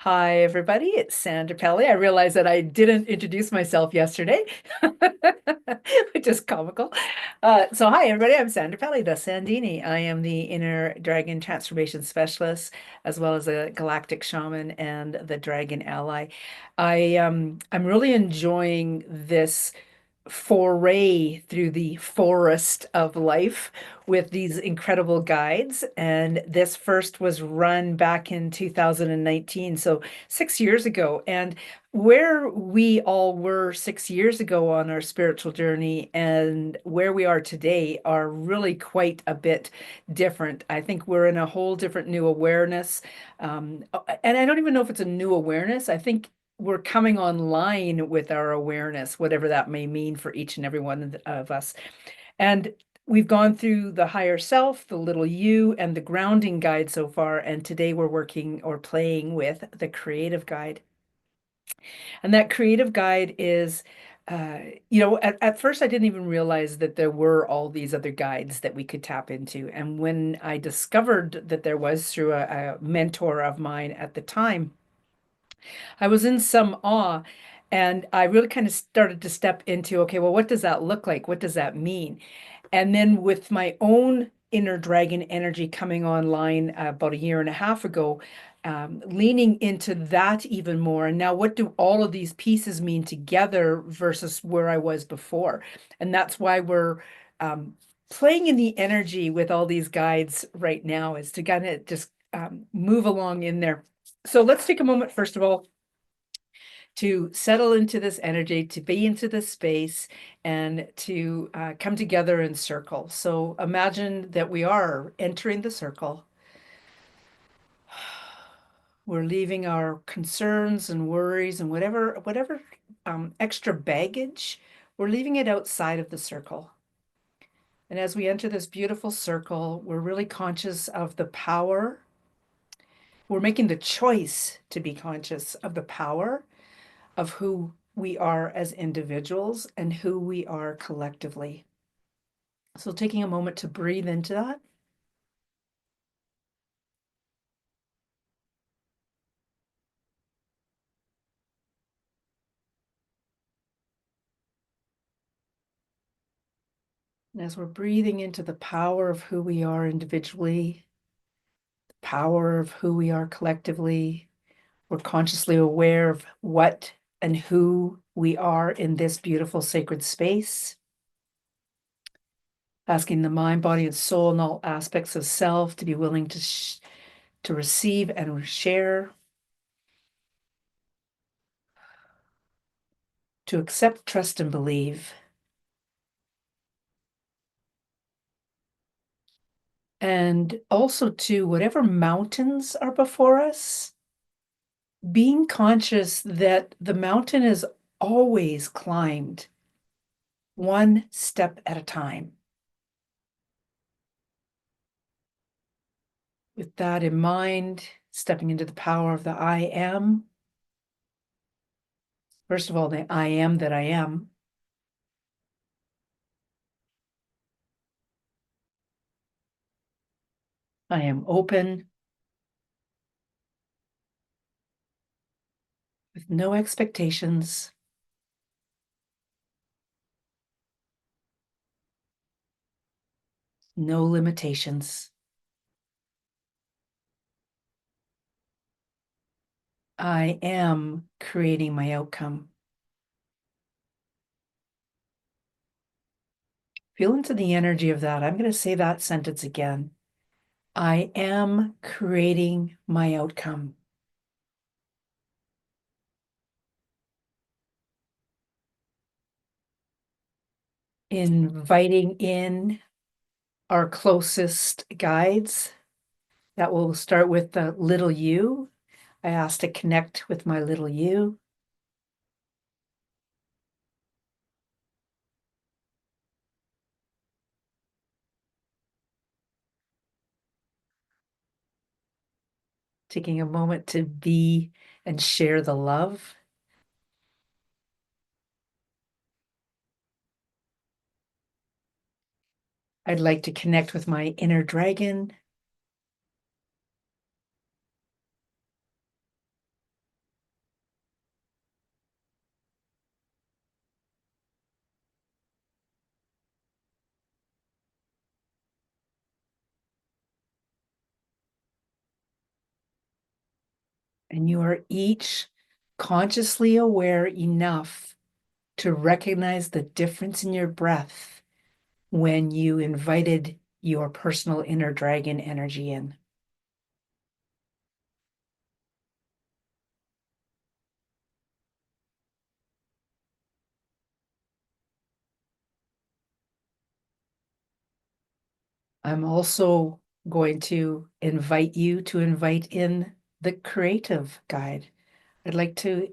Hi, everybody. It's Sandra Pelly. I realized that I didn't introduce myself yesterday, which is comical. Hi, everybody. I'm Sandra Pelly, the Sandini. I am the Inner Dragon Transformation Specialist, as well as a Galactic Shaman and the Dragon Ally. I'm really enjoying this foray through the forest of life with these incredible guides. And this first was run back in 2019, so 6 years ago. And where we all were 6 years ago on our spiritual journey and where we are today are really quite a bit different. I think we're in a whole different new awareness. And I don't even know if it's a new awareness. I think we're coming online with our awareness, whatever that may mean for each and every one of us. And we've gone through the higher self, the little you, and the grounding guide so far. And today we're working or playing with the creative guide. And that creative guide is, uh, at first I didn't even realize that there were all these other guides that we could tap into. And when I discovered that there was through a mentor of mine at the time, I was in some awe, and I really kind of started to step into, okay, well, what does that look like? What does that mean? And then with my own inner dragon energy coming online about a year and a half ago, leaning into that even more. And now, what do all of these pieces mean together versus where I was before? And that's why we're playing in the energy with all these guides right now, is to kind of just move along in there. So let's take a moment, first of all, to settle into this energy, to be into this space, and to come together in circle. So imagine that we are entering the circle. We're leaving our concerns and worries and whatever extra baggage, we're leaving it outside of the circle. And as we enter this beautiful circle, we're really conscious of the power. We're making the choice to be conscious of the power of who we are as individuals and who we are collectively. So taking a moment to breathe into that. And as we're breathing into the power of who we are individually, the power of who we are collectively, we're consciously aware of what and who we are in this beautiful sacred space. Asking the mind, body, and soul and all aspects of self to be willing to receive and share, to accept, trust, and believe. And also, to whatever mountains are before us, being conscious that the mountain is always climbed one step at a time. With that in mind, stepping into the power of the I am. First of all, the I am that I am. I am open with no expectations, no limitations. I am creating my outcome. Feel into the energy of that. I'm going to say that sentence again. I am creating my outcome. Inviting in our closest guides. That will start with the little you. I ask to connect with my little you. Taking a moment to be and share the love. I'd like to connect with my inner dragon. And you are each consciously aware enough to recognize the difference in your breath when you invited your personal inner dragon energy in. I'm also going to invite you to invite in the creative guide. I'd like to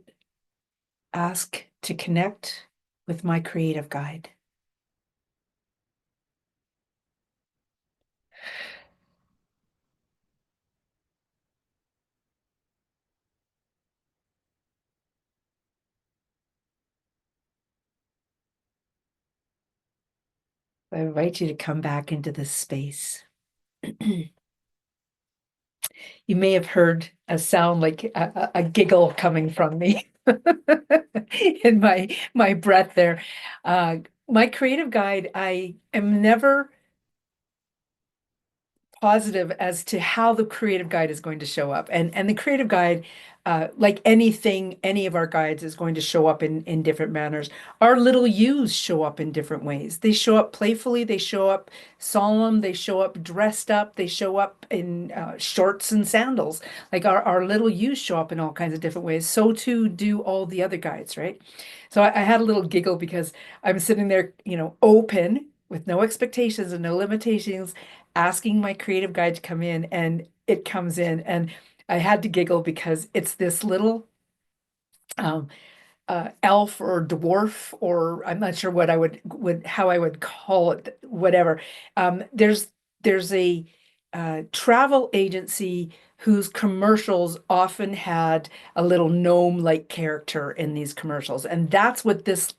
ask to connect with my creative guide. I invite you to come back into this space. You may have heard a sound like a giggle coming from me in my breath there. My creative guide, I am never positive as to how the creative guide is going to show up. And the creative guide, like anything, any of our guides is going to show up in different manners. Our little U's show up in different ways. They show up playfully, they show up solemn, they show up dressed up, they show up in shorts and sandals. Like our little U's show up in all kinds of different ways. So too do all the other guides, right? So I had a little giggle because I'm sitting there, open with no expectations and no limitations, asking my creative guide to come in, and it comes in. And I had to giggle because it's this little um, elf or dwarf, or I'm not sure what I would how I would call it, whatever. There's a travel agency whose commercials often had a little gnome-like character in these commercials, and that's what this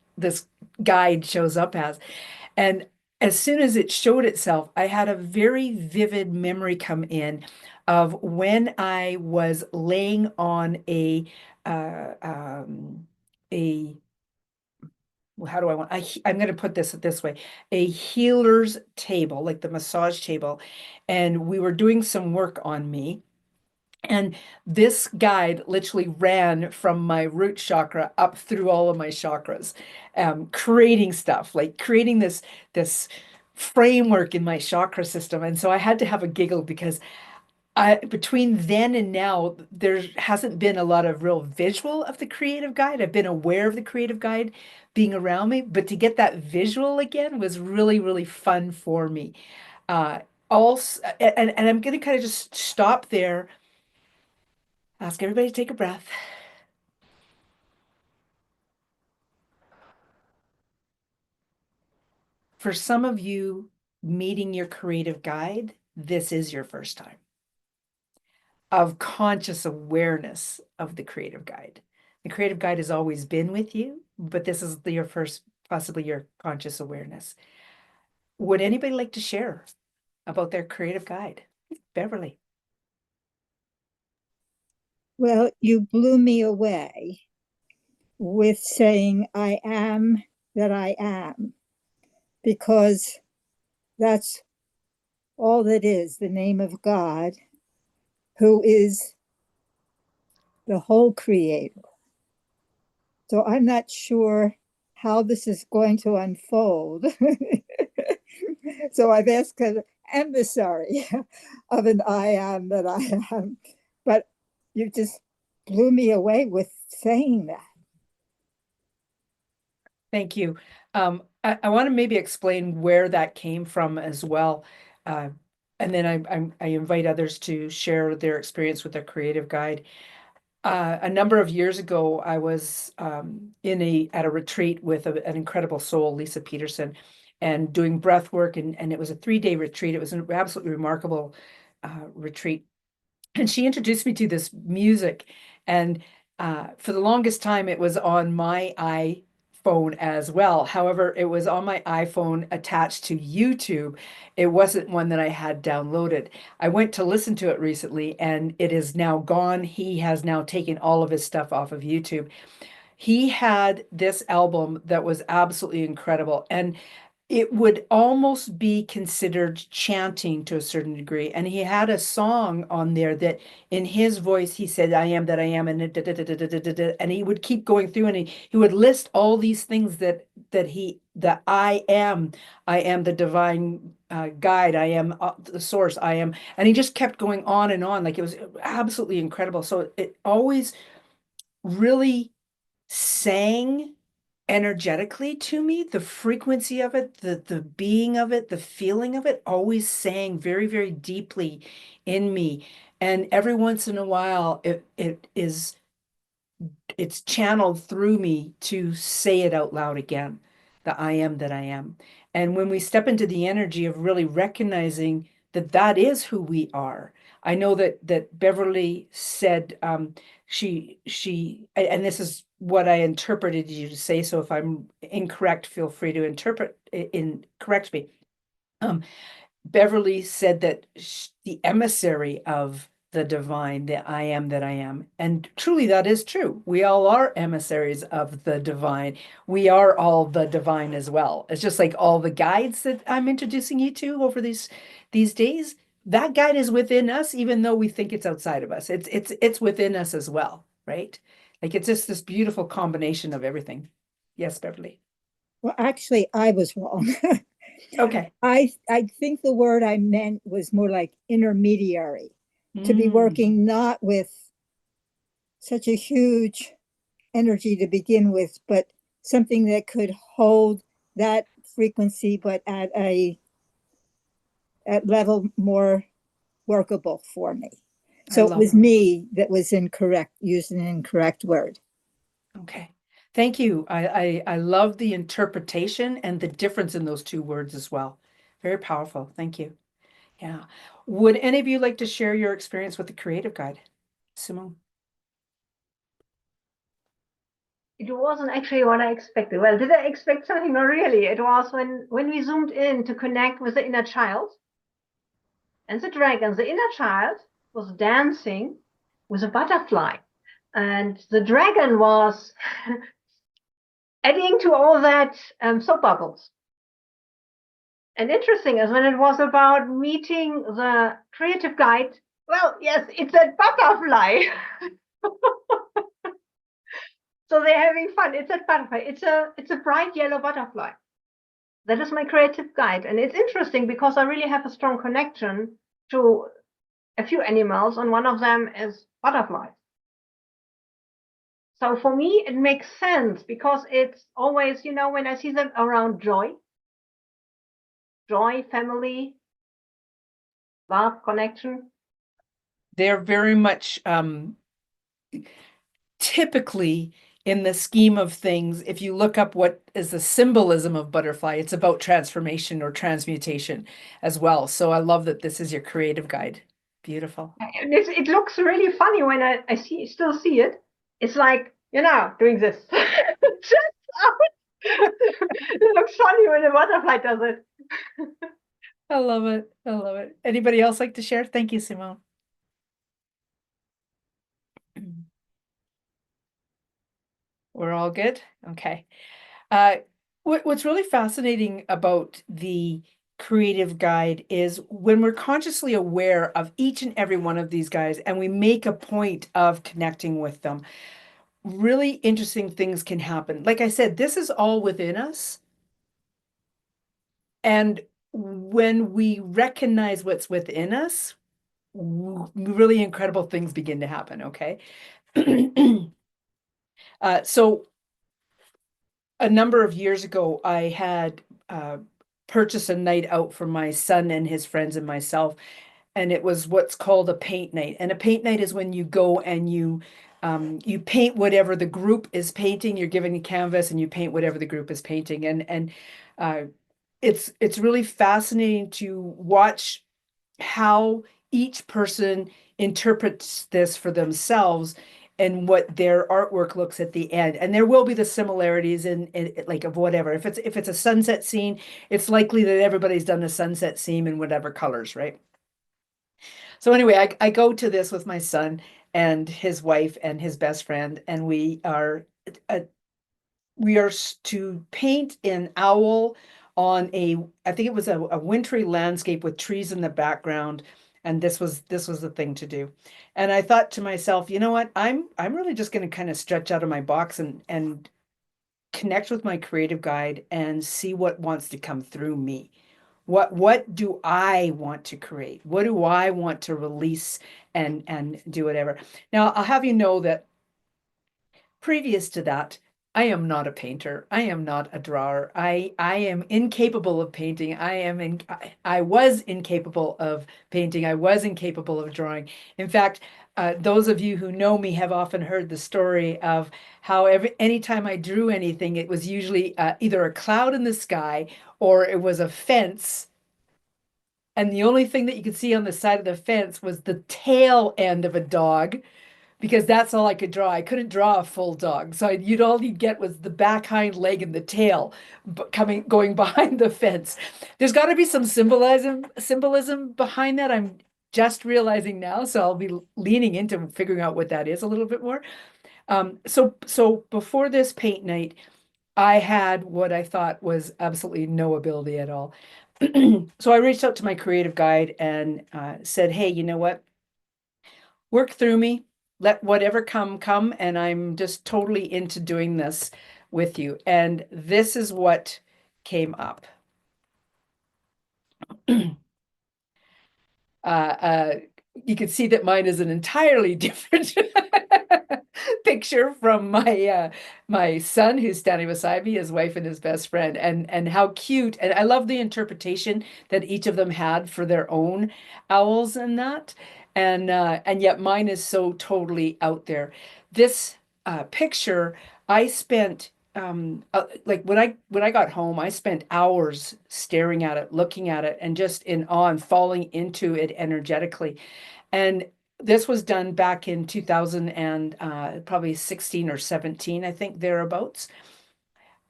guide shows up as. And as soon as it showed itself, I had a very vivid memory come in of when I was laying on uh, um, a well, how do I want I'm going to put this way, a healer's table, like the massage table, and we were doing some work on me. And this guide literally ran from my root chakra up through all of my chakras, creating stuff, like creating this framework in my chakra system. And so I had to have a giggle because between then and now, there hasn't been a lot of real visual of the creative guide. I've been aware of the creative guide being around me, but to get that visual again was really, really fun for me. Uh, also, and I'm going to kind of just stop there. Ask everybody to take a breath. For some of you, meeting your creative guide, this is your first time of conscious awareness of the creative guide. The creative guide has always been with you, but this is your first, possibly your conscious awareness. Would anybody like to share about their creative guide? Beverly. Well, you blew me away with saying, I am that I am, because that's all that is the name of God, who is the whole creator. So I'm not sure how this is going to unfold. So I've asked an emissary of an I am that I am, but you just blew me away with saying that. Thank you. I want to maybe explain where that came from as well. Uh, and then I invite others to share their experience with their creative guide. A number of years ago, I was at a retreat with an incredible soul, Lisa Peterson, and doing breath work, and it was a 3-day retreat. It was an absolutely remarkable retreat, and she introduced me to this music, and for the longest time, it was on my iPhone as well. However, it was on my iPhone attached to YouTube. It wasn't one that I had downloaded. I went to listen to it recently, and it is now gone. He has now taken all of his stuff off of YouTube. He had this album that was absolutely incredible. And it would almost be considered chanting to a certain degree. And he had a song on there that in his voice, he said, I am that I am, and and he would keep going through and he would list all these things that I am the divine guide, I am the source, I am, and he just kept going on and on. Like it was absolutely incredible. So it always really sang energetically to me. The frequency of it, the being of it, the feeling of it always sang very, very deeply in me. And every once in a while, it's channeled through me to say it out loud again, the I am that I am. And when we step into the energy of really recognizing that that is who we are, I know that Beverly said and this is what I interpreted you to say. So if I'm incorrect, feel free to correct me. Um, Beverly said that the emissary of the divine, the I am that I am. And truly, that is true. We all are emissaries of the divine. We are all the divine as well. It's just like all the guides that I'm introducing you to over these days. That guide is within us, even though we think it's outside of us. It's within us as well, right? Like it's just this beautiful combination of everything. Yes, Beverly. Well, actually, I was wrong. Okay. I think the word I meant was more like intermediary, to be Mm, working not with such a huge energy to begin with, but something that could hold that frequency, but at level more workable for me. I So it love was it. me that was incorrect, used an incorrect word. Okay. Thank you. I love the interpretation and the difference in those two words as well. Very powerful. Thank you. Yeah. Would any of you like to share your experience with the creative guide? Simone. It wasn't actually what I expected. Well, did I expect something? Not really. It was when we zoomed in to connect with the inner child and the dragon. The inner child was dancing with a butterfly, and the dragon was adding to all that soap bubbles. And interesting is when it was about meeting the creative guide. Well, yes, it's a butterfly. So they're having fun. It's a butterfly. It's a bright yellow butterfly. That is my creative guide. And it's interesting because I really have a strong connection to a few animals, and one of them is butterflies. So for me, it makes sense because it's always, when I see them around joy, family, love, connection. They're very much typically in the scheme of things, if you look up what is the symbolism of butterfly, it's about transformation or transmutation as well. So I love that this is your creative guide. Beautiful. And it looks really funny when I still see it. It's like, doing this. Just out. It looks funny when a butterfly does it. I love it. I love it. Anybody else like to share? Thank you, Simone. We're all good? Okay. Uh, what's really fascinating about the creative guide is when we're consciously aware of each and every one of these guys and we make a point of connecting with them, really interesting things can happen. Like I said, this is all within us. And when we recognize what's within us, really incredible things begin to happen, okay? So a number of years ago, I had purchased a night out for my son and his friends and myself, and it was what's called a paint night. And a paint night is when you go and you paint whatever the group is painting. You're given a canvas and you paint whatever the group is painting, and uh, it's really fascinating to watch how each person interprets this for themselves and what their artwork looks at the end. And there will be the similarities in like of whatever. If it's a sunset scene, it's likely that everybody's done a sunset scene in whatever colors, right? So anyway, I go to this with my son and his wife and his best friend, and uh, we are to paint an owl on I think it was a wintry landscape with trees in the background. And this was the thing to do. And I thought to myself, you know what? I'm really just going to kind of stretch out of my box and connect with my creative guide and see what wants to come through me. What do I want to create? What do I want to release and do whatever? Now, I'll have you know that previous to that, I am not a painter. I am not a drawer. I am incapable of painting. I was incapable of painting. I was incapable of drawing. In fact, those of you who know me have often heard the story of how anytime I drew anything, it was usually either a cloud in the sky or it was a fence, and the only thing that you could see on the side of the fence was the tail end of a dog, because that's all I could draw. I couldn't draw a full dog. So all you'd get was the back hind leg and the tail going behind the fence. There's got to be some symbolism behind that. I'm just realizing now, so I'll be leaning into figuring out what that is a little bit more. So before this paint night, I had what I thought was absolutely no ability at all. So I reached out to my creative guide and said, "Hey, you know what? Work through me. Let whatever come, and I'm just totally into doing this with you." And this is what came up. uh, you can see that mine is an entirely different picture from my son who's standing beside me, his wife and his best friend, and how cute. And I love the interpretation that each of them had for their own owls and that. And yet mine is so totally out there. This picture, I spent like when I got home, I spent hours staring at it, looking at it, and just in awe and falling into it energetically. And this was done back in 2000 and probably 16 or 17, I think, thereabouts.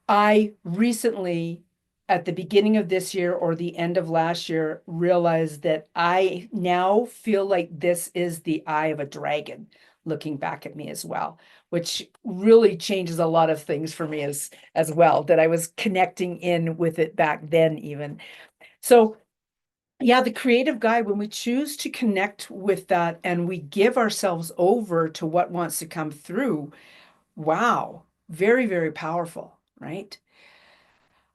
I recently, at the beginning of this year or the end of last year, realized that I now feel like this is the eye of a dragon looking back at me as well, which really changes a lot of things for me as well, that I was connecting in with it back then even. So yeah, the creative guide, when we choose to connect with that and we give ourselves over to what wants to come through, wow, very, very powerful, right?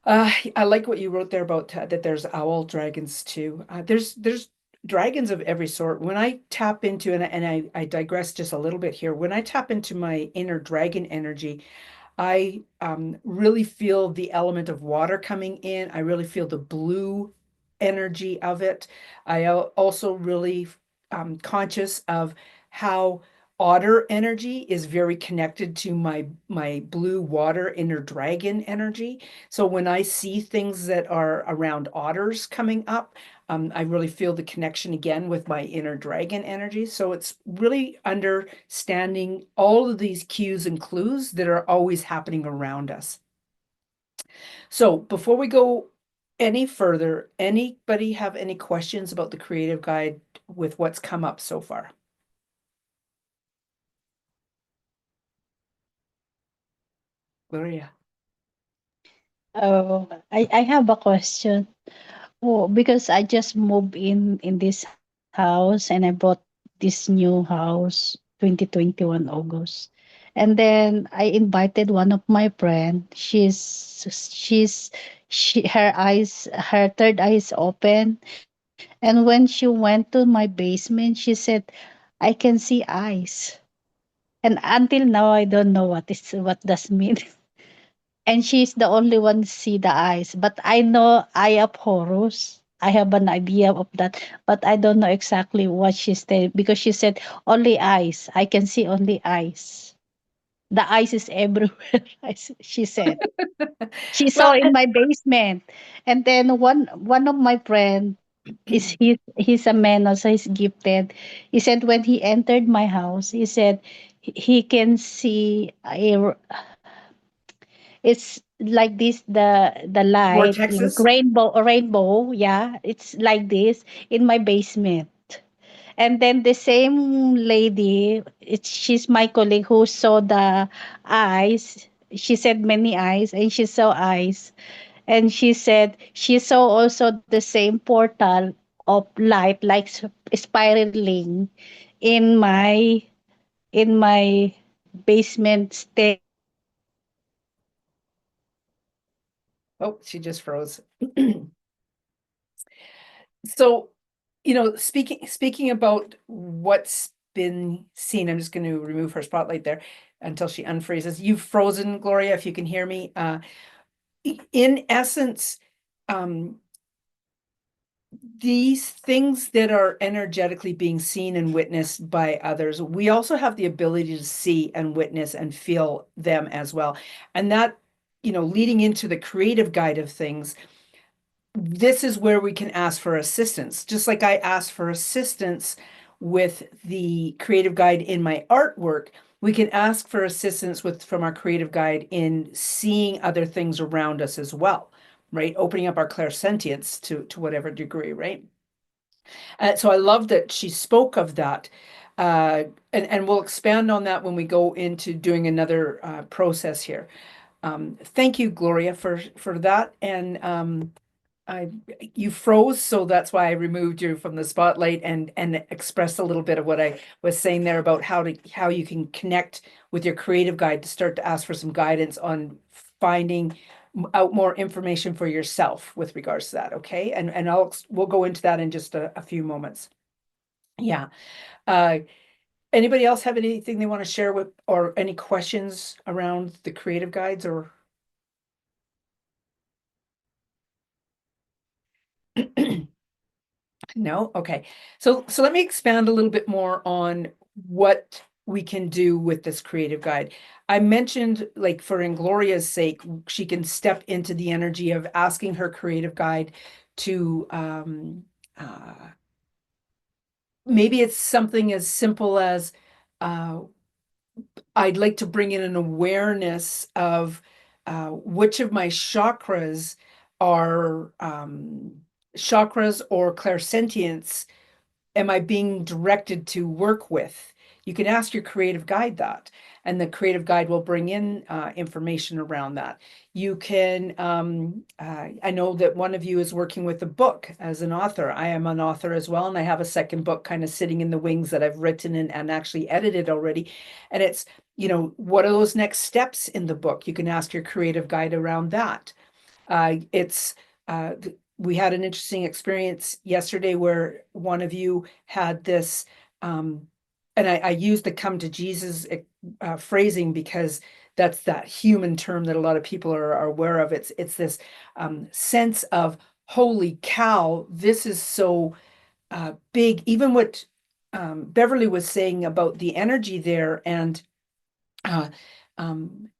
I like what you wrote there about that there's owl dragons too. There's dragons of every sort. When I tap into, and I digress just a little bit here, when I tap into my inner dragon energy, I really feel the element of water coming in. I really feel the blue energy of it. I also really conscious of how otter energy is very connected to my blue water inner dragon energy. So when I see things that are around otters coming up, I really feel the connection again with my inner dragon energy. So it's really understanding all of these cues and clues that are always happening around us. So before we go any further, anybody have any questions about the creative guide with what's come up so far? Gloria. Oh, I have a question. Oh, because I just moved in this house and I bought this new house 2021 August. And then I invited one of my friend. She her third eye is open. And when she went to my basement, she said, I can see eyes. And until now I don't know what does mean. And she's the only one see the eyes. But I know Eye of Horus. I have an idea of that, but I don't know exactly what she said because she said only eyes. I can see only eyes. The eyes is everywhere. She said she saw Well, in my basement, and then one of my friend is he's a man also. He's gifted. He said when he entered my house, he said he can see a it's like this the light like vortexes. rainbow, yeah, it's like this in my basement. And then the same lady, she's my colleague who saw the eyes. She said many eyes and she saw eyes. And she said she saw also the same portal of light, like spiraling in my basement staircase. Oh, she just froze. So, speaking about what's been seen, I'm just going to remove her spotlight there until she unfreezes. You've frozen, Gloria, if you can hear me. In essence, um, these things that are energetically being seen and witnessed by others, we also have the ability to see and witness and feel them as well. And that, leading into the creative guide of things, this is where we can ask for assistance. Just like I asked for assistance with the creative guide in my artwork, we can ask for assistance from our creative guide in seeing other things around us as well, right? Opening up our clairsentience to whatever degree, right? So I love that she spoke of that. And we'll expand on that when we go into doing another process here. Thank you, Gloria, for that. And I you froze, so that's why I removed you from the spotlight and expressed a little bit of what I was saying there about how you can connect with your creative guide to start to ask for some guidance on finding out more information for yourself with regards to that. Okay, and we'll go into that in just a few moments. Yeah. Anybody else have anything they want to share with, or any questions around the creative guides or? No? Okay. So let me expand a little bit more on what we can do with this creative guide. I mentioned, like, for Ingloria's sake, she can step into the energy of asking her creative guide to maybe it's something as simple as I'd like to bring in an awareness of which of my are chakras or clairsentience am I being directed to work with? You can ask your creative guide that, and the creative guide will bring in information around that. You can, I know that one of you is working with a book as an author. I am an author as well, and I have a second book kind of sitting in the wings that I've written and actually edited already. And it's, what are those next steps in the book? You can ask your creative guide around that. It's we had an interesting experience yesterday where one of you had this, and I used the come to Jesus phrasing because that's that human term that a lot of people are aware of. It's this sense of, holy cow, this is so big. Even what Beverly was saying about the energy there and uh, um,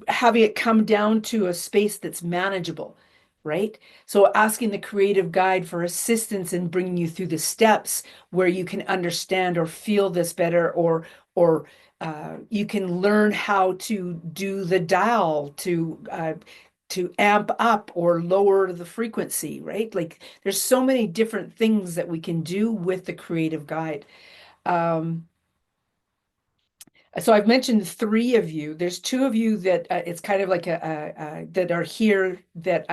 having it come down to a space that's manageable, right? So asking the creative guide for assistance in bringing you through the steps where you can understand or feel this better, or you can learn how to do the dial to amp up or lower the frequency, right? Like there's so many different things that we can do with the creative guide. So I've mentioned three of you. There's two of you that it's kind of like that are here that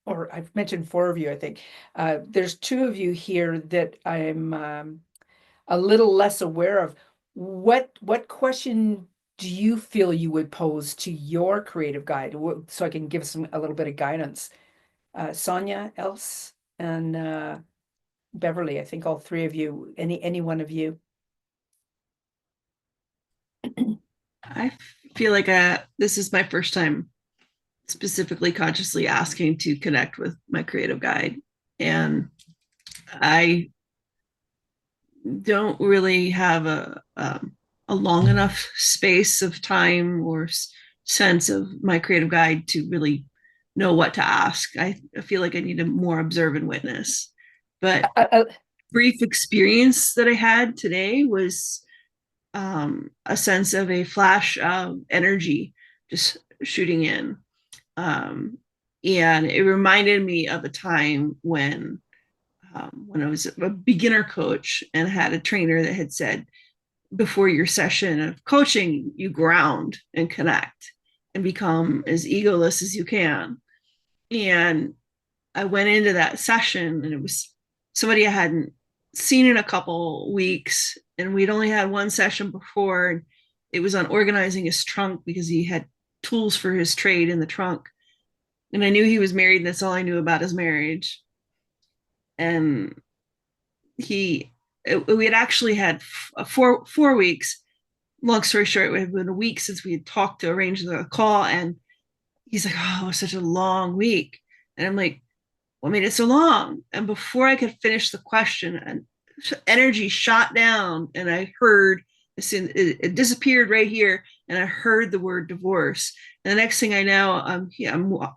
or I've mentioned four of you, I think. There's two of you here that I'm a little less aware of. What question do you feel you would pose to your creative guide? So I can give some a little bit of guidance. Sonia, Else, and Beverly. I think all three of you. Any one of you. I feel like this is my first time specifically consciously asking to connect with my creative guide. And I don't really have a long enough space of time or sense of my creative guide to really know what to ask. I feel like I need to more observe and witness. But brief experience that I had today was a sense of a flash of energy just shooting in. And it reminded me of a time when I was a beginner coach and had a trainer that had said, before your session of coaching, you ground and connect and become as egoless as you can. And I went into that session, and it was somebody I hadn't seen in a couple weeks, and we'd only had one session before, and it was on organizing his trunk because he had tools for his trade in the trunk. And I knew he was married, and that's all I knew about his marriage. And we had actually had 4 weeks. Long story short, it had been a week since we had talked to arrange the call, and he's like, "Oh, it was such a long week," and I'm like, "What made it so long?" And before I could finish the question, and energy shot down, and I heard it disappeared right here, and I heard the word divorce. And the next thing I know, I'm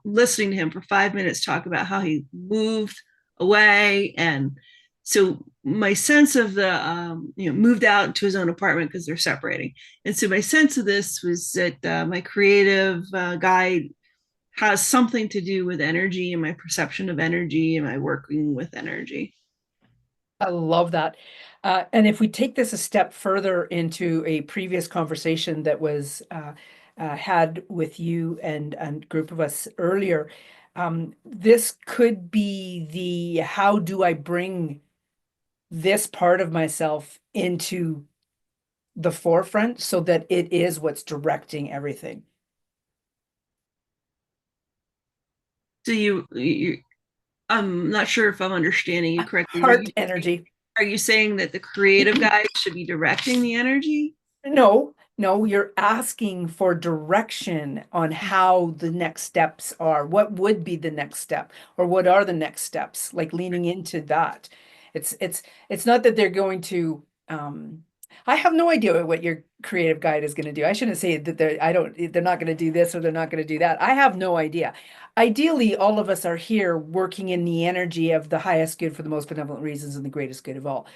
listening to him for 5 minutes talk about how he moved away, and so my sense of the moved out to his own apartment because they're separating. And so my sense of this was that my creative guide has something to do with energy and my perception of energy and my working with energy. I love that. And if we take this a step further into a previous conversation that was had with you and a group of us earlier, this could be the how do I bring this part of myself into the forefront so that it is what's directing everything. So I'm not sure if I'm understanding you correctly. Heart energy. Are you saying that the creative guide should be directing the energy? No, no, you're asking for direction on how the next steps are. What would be the next step, or what are the next steps? Like leaning into that. It's not that they're going to I have no idea what your creative guide is going to do. I shouldn't say that they're not going to do this or they're not going to do that. I have no idea. Ideally, all of us are here working in the energy of the highest good for the most benevolent reasons and the greatest good of all.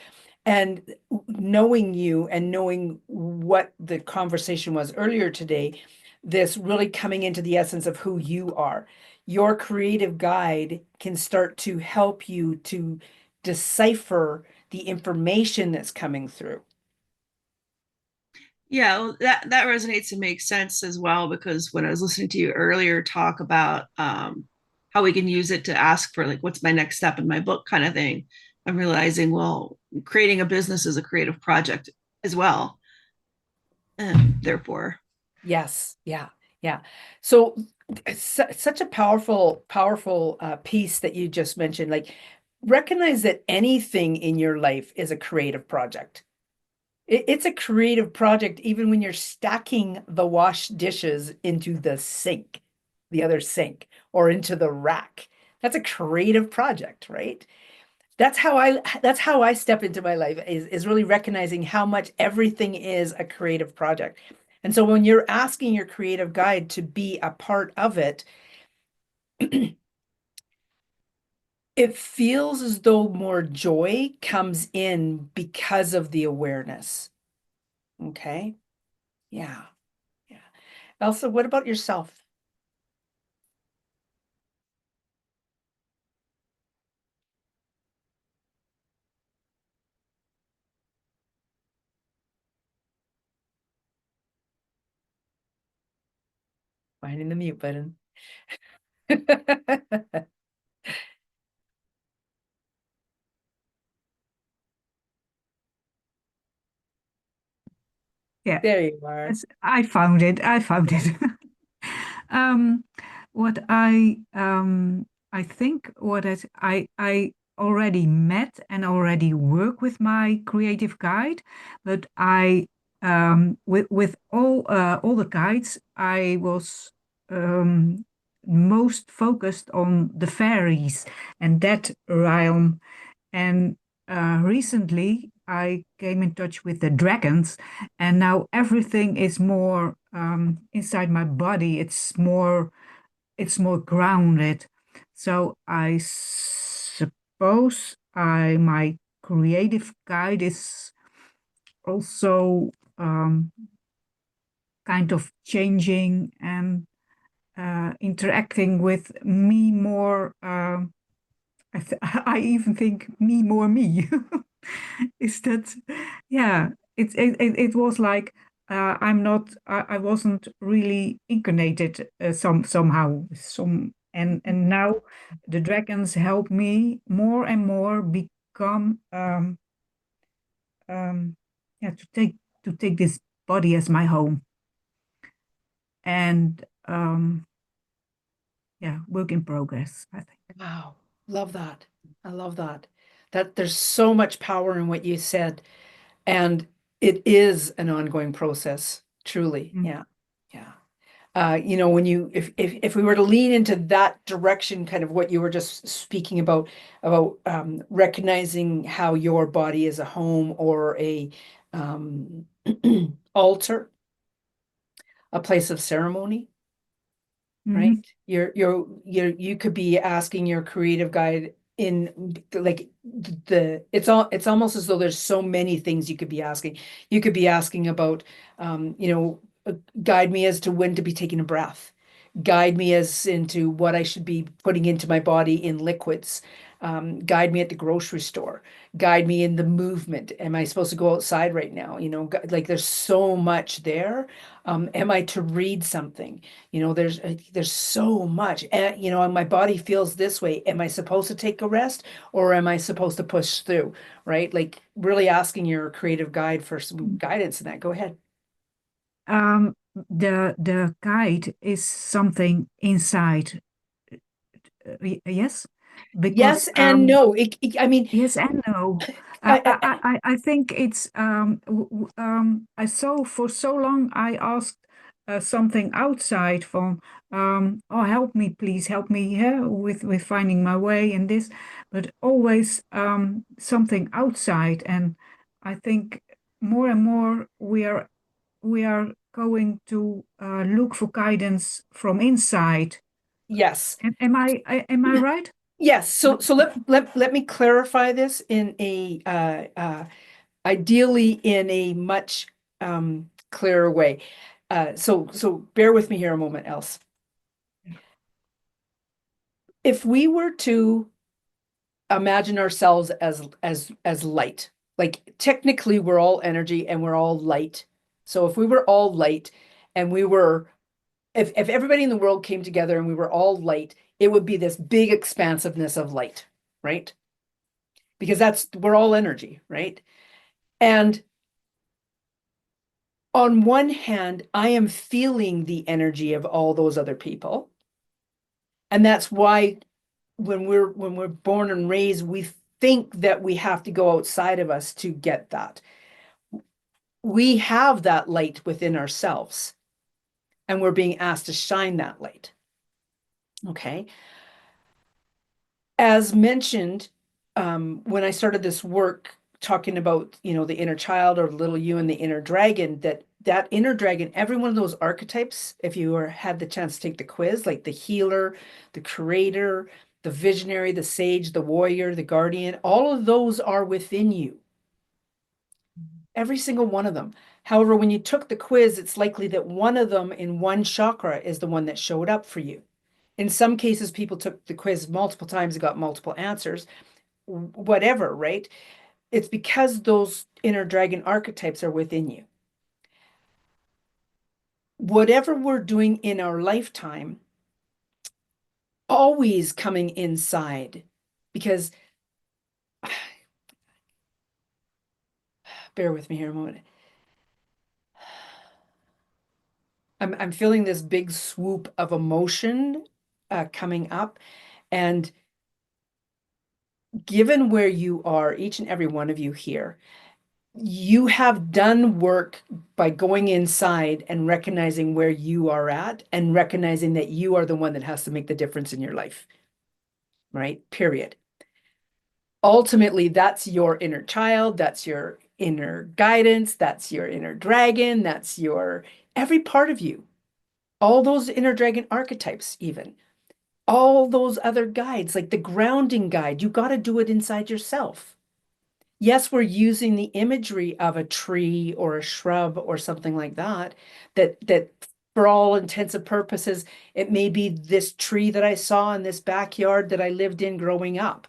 And knowing you and knowing what the conversation was earlier today, this really coming into the essence of who you are. Your creative guide can start to help you to decipher the information that's coming through. Yeah, well, that resonates and makes sense as well, because when I was listening to you earlier talk about how we can use it to ask for like what's my next step in my book kind of thing, I'm realizing, well, creating a business is a creative project as well, and therefore. Yes, yeah, yeah. So such a powerful piece that you just mentioned. Like, recognize that anything in your life is a creative project. It's a creative project, even when you're stacking the wash dishes into the sink, the other sink, or into the rack. That's a creative project, right? That's how I step into my life is really recognizing how much everything is a creative project. And so when you're asking your creative guide to be a part of it, it feels as though more joy comes in because of the awareness. Okay? Yeah. Yeah. Elsa, what about yourself? Finding the mute button. Yeah, There you are. yes, I found it. I found it. Um, what I think what I already met and already work with my creative guide, but I with all the guides I was most focused on the fairies and that realm. And recently, I came in touch with the dragons, and now everything is more inside my body. It's more grounded. So I suppose my creative guide is also kind of changing and interacting with me more. I even think me more me. Is that, yeah, it was like I wasn't really incarnated somehow, And now the dragons help me more and more become yeah, to take this body as my home. And yeah, work in progress, I think. Wow. Love that. I love that. That there's so much power in what you said. And it is an ongoing process, truly. Mm. Yeah. Yeah. You know, when you if we were to lean into that direction, kind of what you were just speaking about recognizing how your body is a home or a um, altar, a place of ceremony, right? Mhm. You could be asking your creative guide in like it's almost as though there's so many things you could be asking. You could be asking about you know, guide me as to when to be taking a breath. Guide me as into what I should be putting into my body in liquids. Guide me at the grocery store. Guide me in the movement. Am I supposed to go outside right now? You know, like there's so much there. Am I to read something? You know, there's so much. And, you know, and my body feels this way. Am I supposed to take a rest or am I supposed to push through? Right? Like really asking your creative guide for some guidance in that. Go ahead. The guide is something inside. Yes, because Yes and no. I mean, yes and no. I, I think it's I so for so long I asked something outside from oh, help me, please help me here with finding my way in this, but always something outside. And I think more and more we are going to look for guidance from inside. yes. Am I right? Yes, so let me clarify this in a ideally in a much clearer way. So bear with me here a moment, else. If we were to imagine ourselves as light, like technically we're all energy and we're all light. So if we were all light and we were if everybody in the world came together and we were all light, it would be this big expansiveness of light, right? Because that's we're all energy, right? And on one hand, I am feeling the energy of all those other people. And that's why when we're born and raised, we think that we have to go outside of us to get that. We have that light within ourselves, and we're being asked to shine that light. Okay. As mentioned, when I started this work talking about, you know, the inner child or little you and the inner dragon, that inner dragon, every one of those archetypes, if you had the chance to take the quiz, like the healer, the creator, the visionary, the sage, the warrior, the guardian, all of those are within you. Every single one of them. However, when you took the quiz, it's likely that one of them in one chakra is the one that showed up for you. In some cases, people took the quiz multiple times and got multiple answers, whatever, right? It's because those inner dragon archetypes are within you. Whatever we're doing in our lifetime, always coming inside, because bear with me here a moment. I'm feeling this big swoop of emotion coming up, and given where you are, each and every one of you here, you have done work by going inside and recognizing where you are at and recognizing that you are the one that has to make the difference in your life, right? Period. Ultimately, that's your inner child, that's your inner guidance, that's your inner dragon, that's your every part of you. All those inner dragon archetypes, even all those other guides, like the grounding guide, you got to do it inside yourself. Yes, we're using the imagery of a tree or a shrub or something like that, that for all intents and purposes, it may be this tree that I saw in this backyard that I lived in growing up.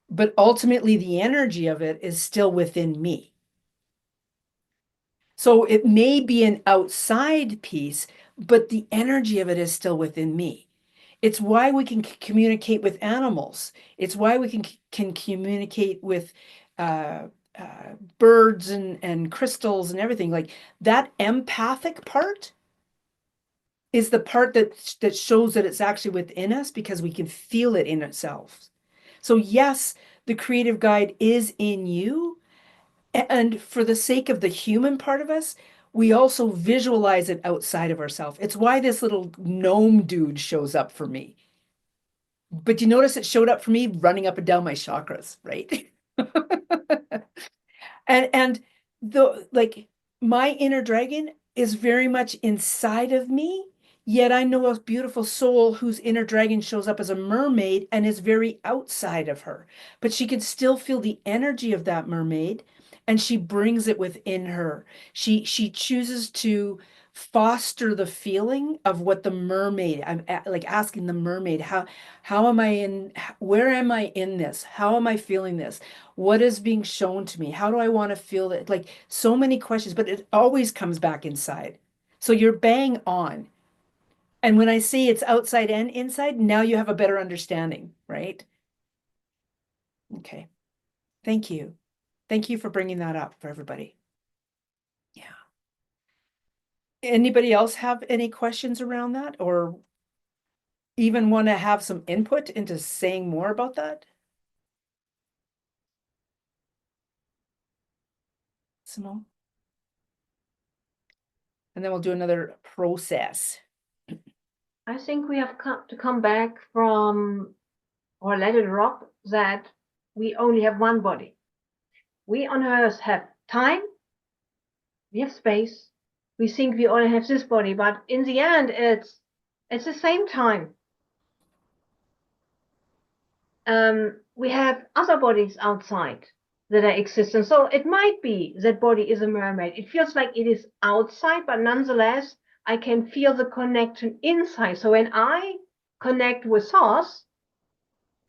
But ultimately, the energy of it is still within me. So it may be an outside piece, but the energy of it is still within me. It's why we can communicate with animals. It's why we can communicate with uh, birds and crystals and everything. Like that empathic part is the part that shows that it's actually within us because we can feel it in itself. So yes, the creative guide is in you. And for the sake of the human part of us, we also visualize it outside of ourselves. It's why this little gnome dude shows up for me. But you notice it showed up for me running up and down my chakras, right? And the like my inner dragon is very much inside of me, yet I know a beautiful soul whose inner dragon shows up as a mermaid and is very outside of her. But she can still feel the energy of that mermaid and she brings it within her. She chooses to foster the feeling of what the mermaid, I'm like asking the mermaid, how am I in, where am I in this? How am I feeling this? What is being shown to me? How do I want to feel it? Like so many questions, but it always comes back inside. So you're bang on. And when I say it's outside and inside, now you have a better understanding, right? Okay. Thank you. Thank you for bringing that up for everybody. Yeah. Anybody else have any questions around that or even want to have some input into saying more about that? Simone? And then we'll do another process. I think we have to come back from, or let it drop, that we only have one body. We on Earth have time, we have space. We think we only have this body, but in the end, it's the same time. We have other bodies outside that are existent. So it might be that body is a mermaid. It feels like it is outside, but nonetheless, I can feel the connection inside. So when I connect with source,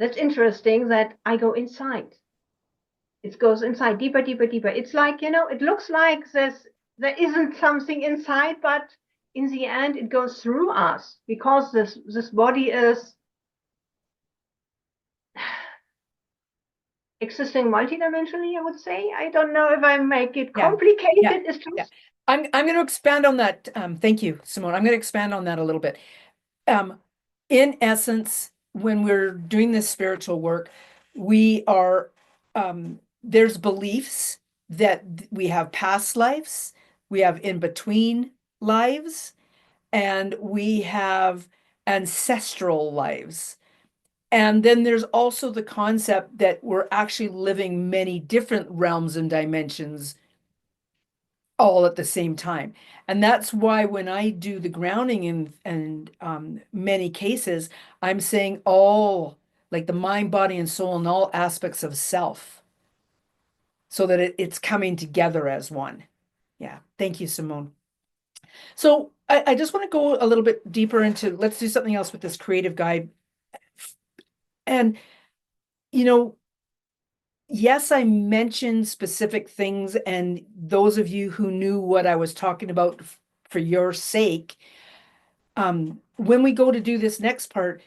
that's interesting that I go inside. It goes inside, deeper, deeper, deeper. It's like, it looks like there isn't something inside, but in the end, it goes through us because this body is existing multidimensionally, I would say. I don't know if I make it complicated. Yeah. It's just... yeah. I'm going to expand on that. Thank you, Simone. I'm going to expand on that a little bit. In essence, when we're doing this spiritual work, we are, there's beliefs that we have past lives, we have in between lives, and we have ancestral lives. And then there's also the concept that we're actually living many different realms and dimensions all at the same time. And that's why when I do the grounding in many cases, I'm saying all, like the mind, body, and soul, and all aspects of self, so that it's coming together as one. Yeah. Thank you, Simone. So I just want to go a little bit deeper into, let's do something else with this creative guide. And, yes, I mentioned specific things, and those of you who knew what I was talking about for your sake, when we go to do this next part,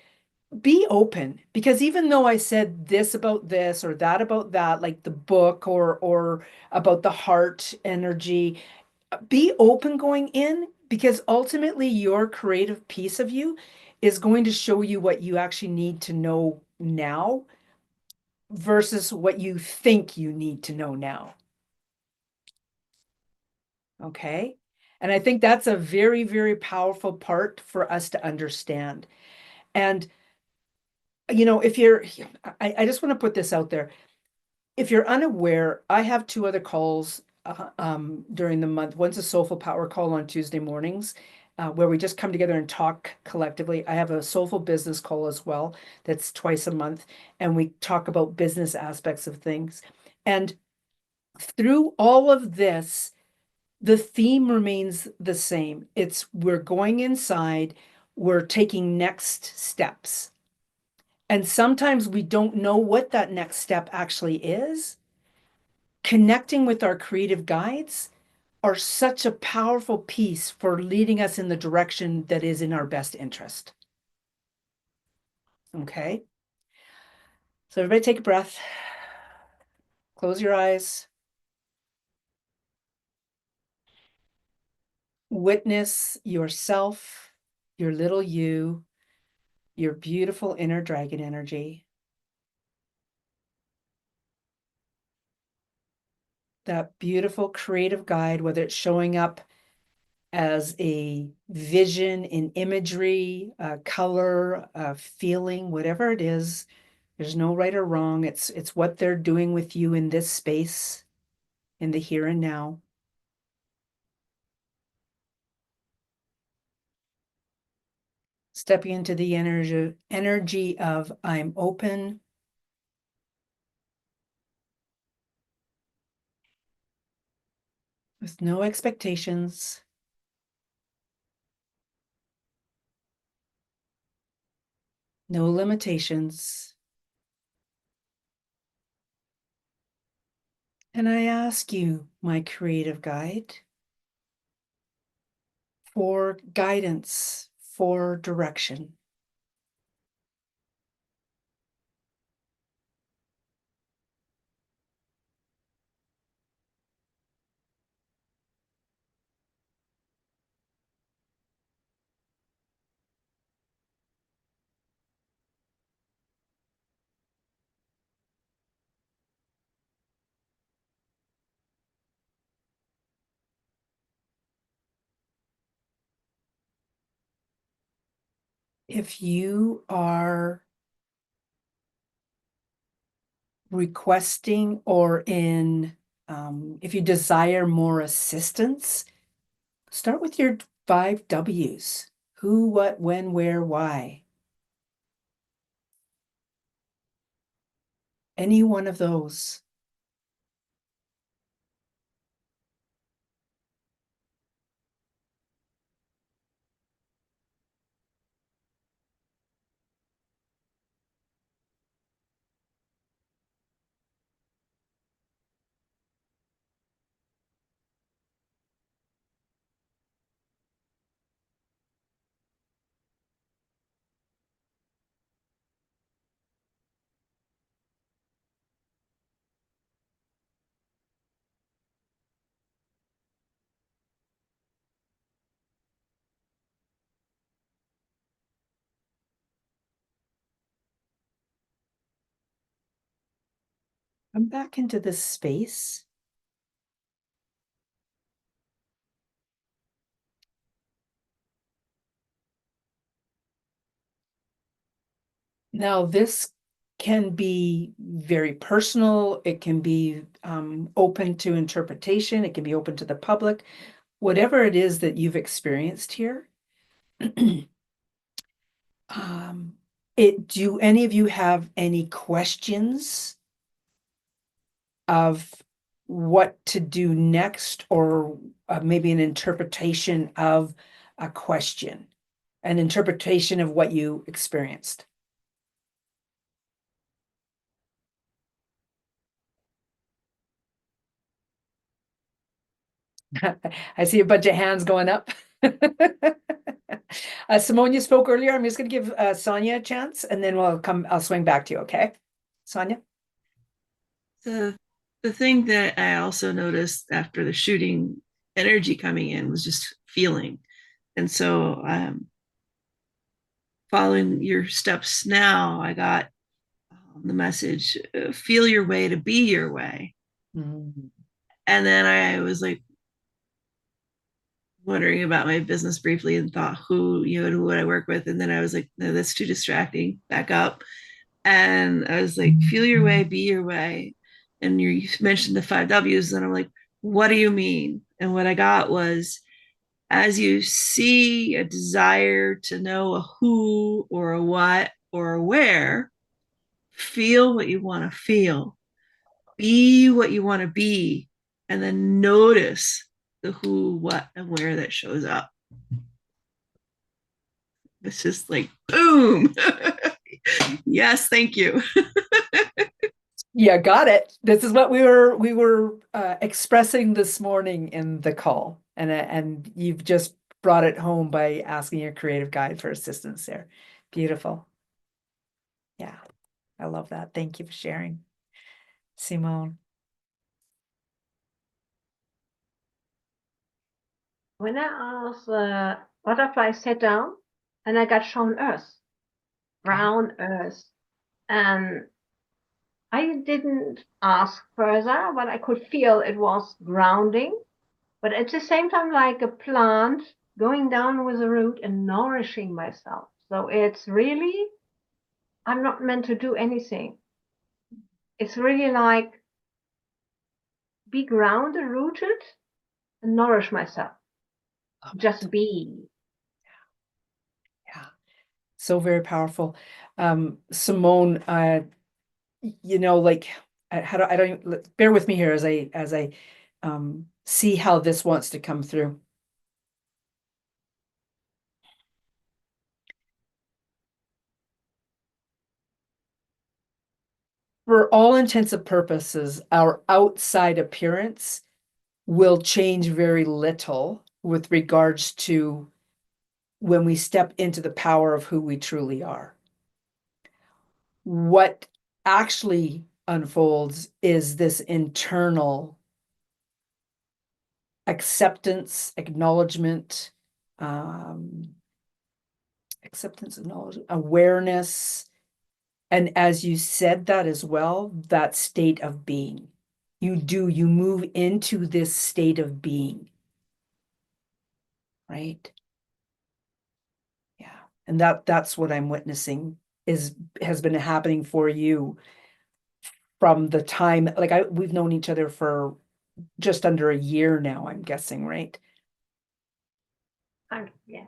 be open, because even though I said this about this or that about that, like the book or about the heart energy, be open going in, because ultimately your creative piece of you is going to show you what you actually need to know now versus what you think you need to know now. Okay. And I think that's a very, very powerful part for us to understand. And, if you're, I just want to put this out there. If you're unaware, I have two other calls during the month. One's a Soulful Power call on Tuesday mornings, where we just come together and talk collectively. I have a Soulful Business call as well. That's twice a month. And we talk about business aspects of things. And through all of this, the theme remains the same. It's we're going inside, we're taking next steps. And sometimes we don't know what that next step actually is. Connecting with our creative guides are such a powerful piece for leading us in the direction that is in our best interest. Okay. So everybody take a breath. Close your eyes. Witness yourself, your little you, your beautiful inner dragon energy. That beautiful creative guide, whether it's showing up as a vision in imagery, color, feeling, whatever it is, there's no right or wrong. It's what they're doing with you in this space, in the here and now. Stepping into the energy of I'm open. With no expectations. No limitations. And I ask you, my creative guide, for guidance, for direction. If you are requesting or if you desire more assistance, start with your 5 W's. Who, what, when, where, why. Any one of those. Come back into this space. Now, this can be very personal. It can be open to interpretation. It can be open to the public. Whatever it is that you've experienced here, do any of you have any questions of what to do next, or maybe an interpretation of a question, an interpretation of what you experienced? I see a bunch of hands going up. Simone, you spoke earlier. I'm just going to give Sonia a chance, and then I'll swing back to you, okay? Sonia? The thing that I also noticed after the shooting, energy coming in was just feeling. And so following your steps now, I got the message, feel your way to be your way. Mm. And then I was like wondering about my business briefly and thought who would I work with. And then I was like, no, that's too distracting. Back up. And I was like, feel your way, be your way. And you mentioned the 5 W's. And I'm like, what do you mean? And what I got was, as you see a desire to know a who or a what or a where, feel what you want to feel, be what you want to be, and then notice the who, what, and where that shows up. It's just like, boom. Yes, thank you. Yeah, got it. This is what we were expressing this morning in the call, and you've just brought it home by asking your creative guide for assistance there. Beautiful. Yeah, I love that. Thank you for sharing, Simone. When I asked the butterfly sit down, and I got shown Earth, brown Earth, and I didn't ask further, but I could feel it was grounding, but at the same time, like a plant going down with the root and nourishing myself. So it's really, I'm not meant to do anything. It's really like be grounded, rooted, and nourish myself. Just be. Yeah, so very powerful. Simone, like how do I don't even, bear with me here as I see how this wants to come through. For all intents and purposes, our outside appearance will change very little with regards to when we step into the power of who we truly are. What actually unfolds is this internal acceptance, acknowledgement, acceptance, acknowledgement, awareness. And as you said that as well, that state of being. You move into this state of being, right? Yeah. And that's what I'm witnessing has been happening for you from the time, like we've known each other for just under a year now, I'm guessing, right? Yeah.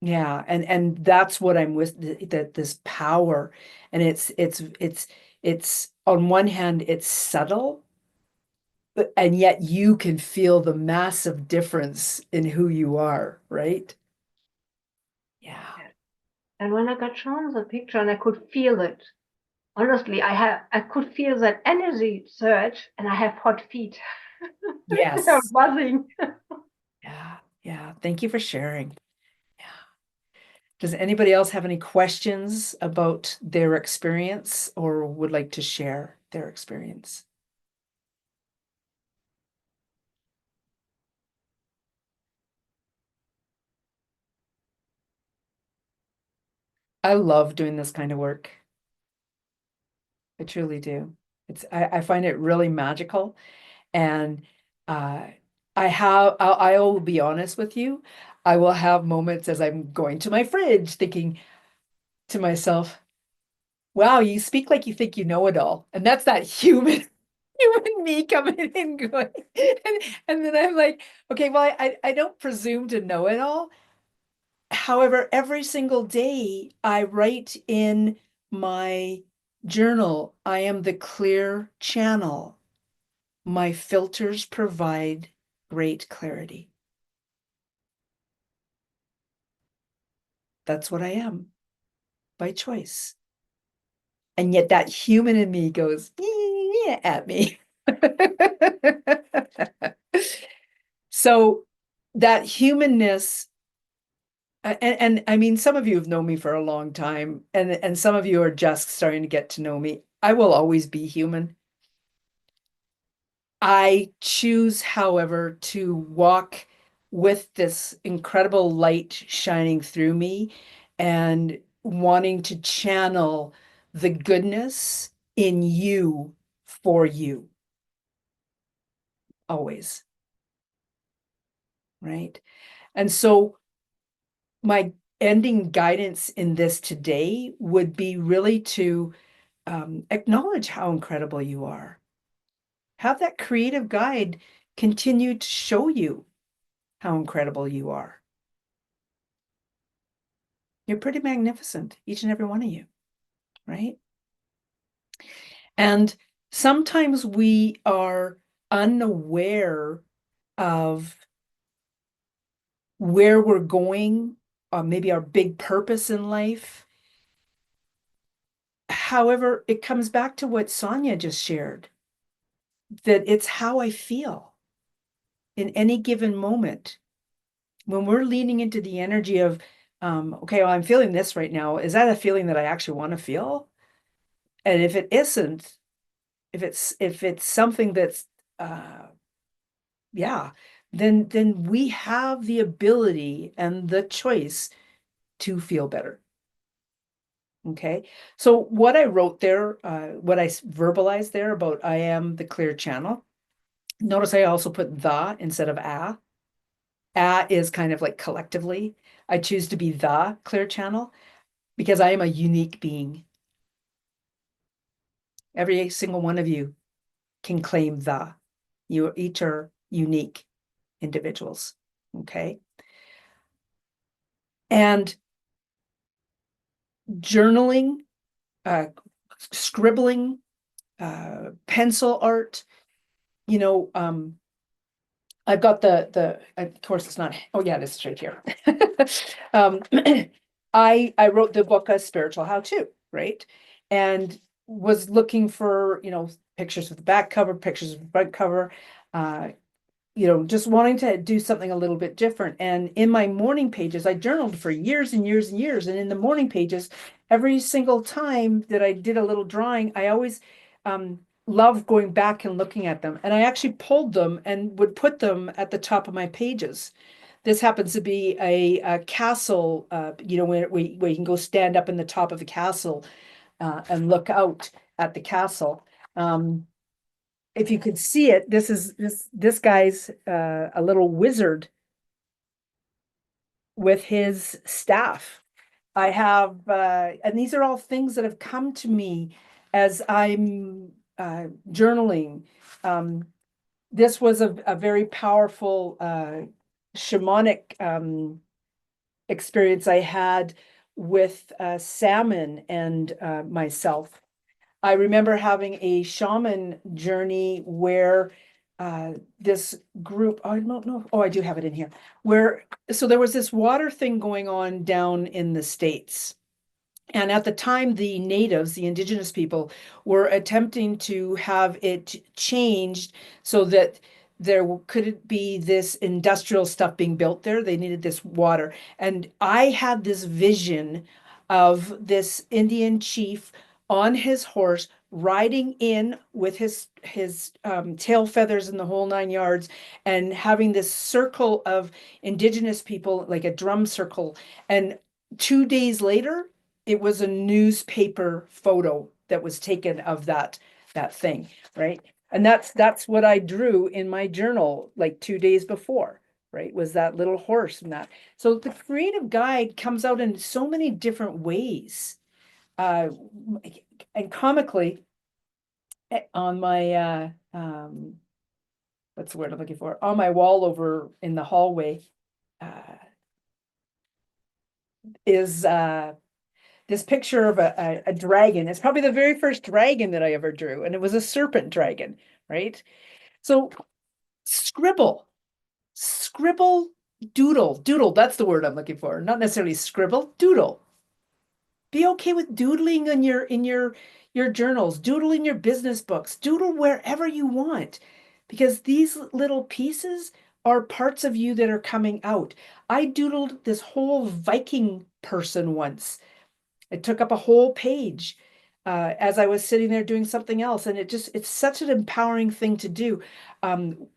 Yeah, and that's what I'm with, that this power, and it's on one hand it's subtle, and yet you can feel the massive difference in who you are, right? Yeah. And when I got shown the picture and I could feel it, honestly, I could feel that energy surge, and I have hot feet. Yes. They're buzzing. Yeah. Thank you for sharing. Yeah. Does anybody else have any questions about their experience or would like to share their experience? I love doing this kind of work. I truly do. I find it really magical. And uh, I will be honest with you, I will have moments as I'm going to my fridge thinking to myself, wow, you speak like you think you know it all. And that's that human me coming and going. And then I'm like, okay, well, I don't presume to know it all. However, every single day I write in my journal, I am the clear channel. My filters provide great clarity. That's what I am by choice. And yet that human in me goes at me. So that humanness, and I mean, some of you have known me for a long time, and some of you are just starting to get to know me. I will always be human. I choose, however, to walk with this incredible light shining through me and wanting to channel the goodness in you for you, always, right? And so my ending guidance in this today would be really to acknowledge how incredible you are. Have that creative guide continue to show you how incredible you are. You're pretty magnificent, each and every one of you, right? And sometimes we are unaware of where we're going, maybe our big purpose in life. However, it comes back to what Sonia just shared, that it's how I feel in any given moment. When we're leaning into the energy of, okay, well, I'm feeling this right now. Is that a feeling that I actually want to feel? And if it isn't, if it's something that's yeah, then we have the ability and the choice to feel better. Okay. So what I wrote there, what I verbalized there about I am the clear channel. Notice I also put the instead of a. A is kind of like collectively. I choose to be the clear channel because I am a unique being. Every single one of you can claim the. You each are unique individuals. Okay. And journaling, scribbling, pencil art, you know, I've got of course it's not, oh yeah, this is right here. Um, I wrote the book, A Spiritual How To, right? And was looking for, pictures of the back cover, pictures of the front cover, uh, just wanting to do something a little bit different. And in my morning pages, I journaled for years and years and years. And in the morning pages, every single time that I did a little drawing, I always loved going back and looking at them. And I actually pulled them and would put them at the top of my pages. This happens to be a castle, where you can go stand up in the top of the castle and look out at the castle. If you could see it, this guy's a little wizard with his staff. I have, and these are all things that have come to me as I'm journaling. This was a very powerful shamanic experience I had with salmon and myself. I remember having a shaman journey where this group, I don't know, oh, I do have it in here, so there was this water thing going on down in the States. And at the time, the natives, the indigenous people, were attempting to have it changed so that there couldn't be this industrial stuff being built there. They needed this water. And I had this vision of this Indian chief on his horse riding in with his tail feathers and the whole 9 yards, and having this circle of indigenous people, like a drum circle. And 2 days later, it was a newspaper photo that was taken of that thing, right? And that's what I drew in my journal like 2 days before, right? Was that little horse and that. So the creative guide comes out in so many different ways. And comically, on my what's the word I'm looking for? On my wall over in the hallway is this picture of a dragon. It's probably the very first dragon that I ever drew, and it was a serpent dragon, right? So scribble, doodle. That's the word I'm looking for. Not necessarily scribble, doodle. Be okay with doodling in your journals, doodle in your business books, doodle wherever you want, because these little pieces are parts of you that are coming out. I doodled this whole Viking person once. It took up a whole page as I was sitting there doing something else. And it's such an empowering thing to do.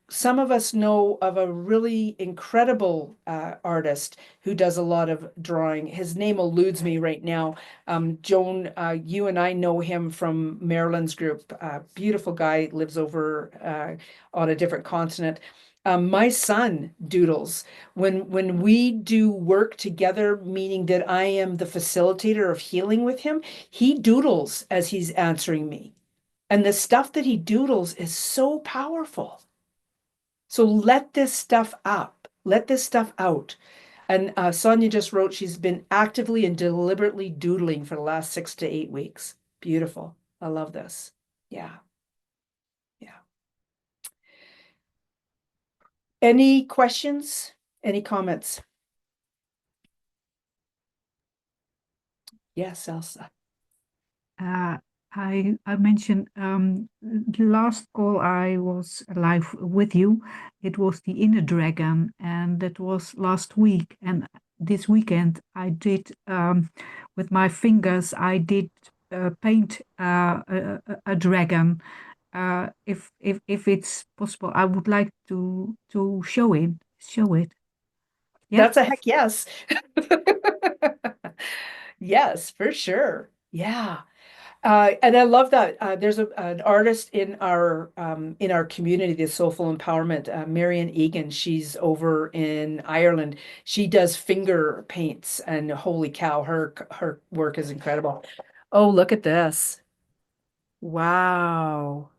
Some of us know of a really incredible artist who does a lot of drawing. His name eludes me right now. Joan, you and I know him from Marilyn's group. Beautiful guy, lives over on a different continent. My son doodles. When we do work together, meaning that I am the facilitator of healing with him, he doodles as he's answering me. And the stuff that he doodles is so powerful. So let this stuff up. Let this stuff out. And Sonia just wrote she's been actively and deliberately doodling for the last 6 to 8 weeks. Beautiful. I love this. Yeah. Yeah. Any questions? Any comments? Yes, Elsa. Uh, I mentioned the last call I was live with you. It was the inner dragon, and that was last week. And this weekend I did with my fingers. I did paint a dragon. If it's possible, I would like to show it. Show it. Yeah. That's a heck yes. Yes, for sure. Yeah. And I love that. There's an artist in our community, the Soulful Empowerment, Marian Egan. She's over in Ireland. She does finger paints, and holy cow, her work is incredible. Oh, look at this. Wow.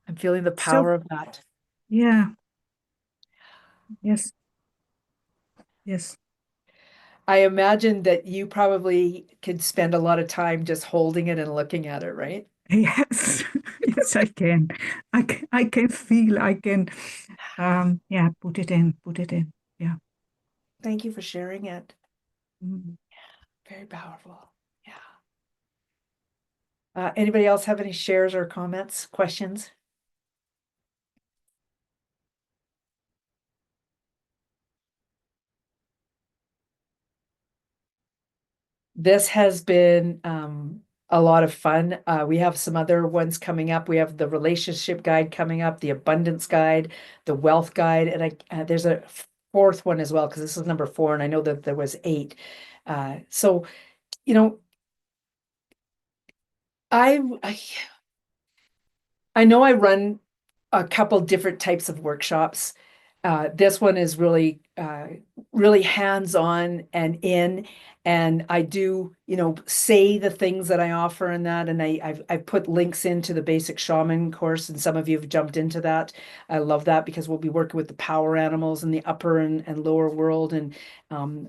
I'm feeling the So power of that. yeah. Yes. Yes. I imagine that you probably could spend a lot of time just holding it and looking at it, right? Yes. Yes, I can. I can feel. I can. Yeah. Put it in. Put it in. Yeah. Thank you for sharing it. Mm. Very powerful. Yeah. Anybody else have any shares or comments, questions? This has been a lot of fun. We have some other ones coming up. We have the relationship guide coming up, the abundance guide, the wealth guide, and there's a fourth one as well because this is number 4, and I know that there was 8. So, you know, I I know I run a couple different types of workshops. This one is really hands-on and and I do, say the things that I offer in that, and I've put links into the basic shaman course, and some of you have jumped into that. I love that because we'll be working with the power animals in the upper and lower world, and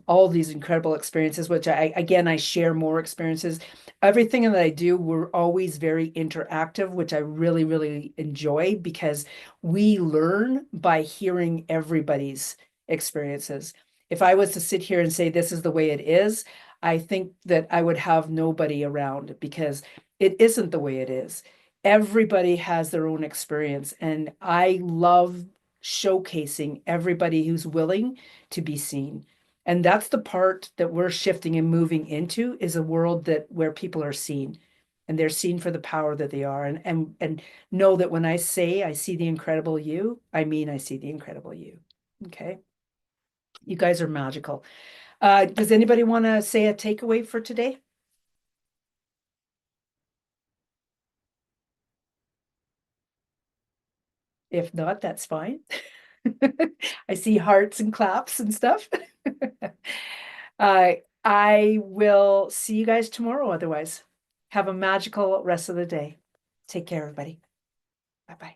all these incredible experiences, which I share more experiences. Everything that I do, we're always very interactive, which I really, really enjoy because we learn by hearing everybody's experiences. If I was to sit here and say this is the way it is, I think that I would have nobody around because it isn't the way it is. Everybody has their own experience, and I love showcasing everybody who's willing to be seen. And that's the part that we're shifting and moving into, is a world that where people are seen, and they're seen for the power that they are. And know that when I say I see the incredible you, I mean I see the incredible you. Okay. You guys are magical. Does anybody want to say a takeaway for today? If not, that's fine. I see hearts and claps and stuff. I will see you guys tomorrow. Otherwise, have a magical rest of the day. Take care, everybody. Bye bye.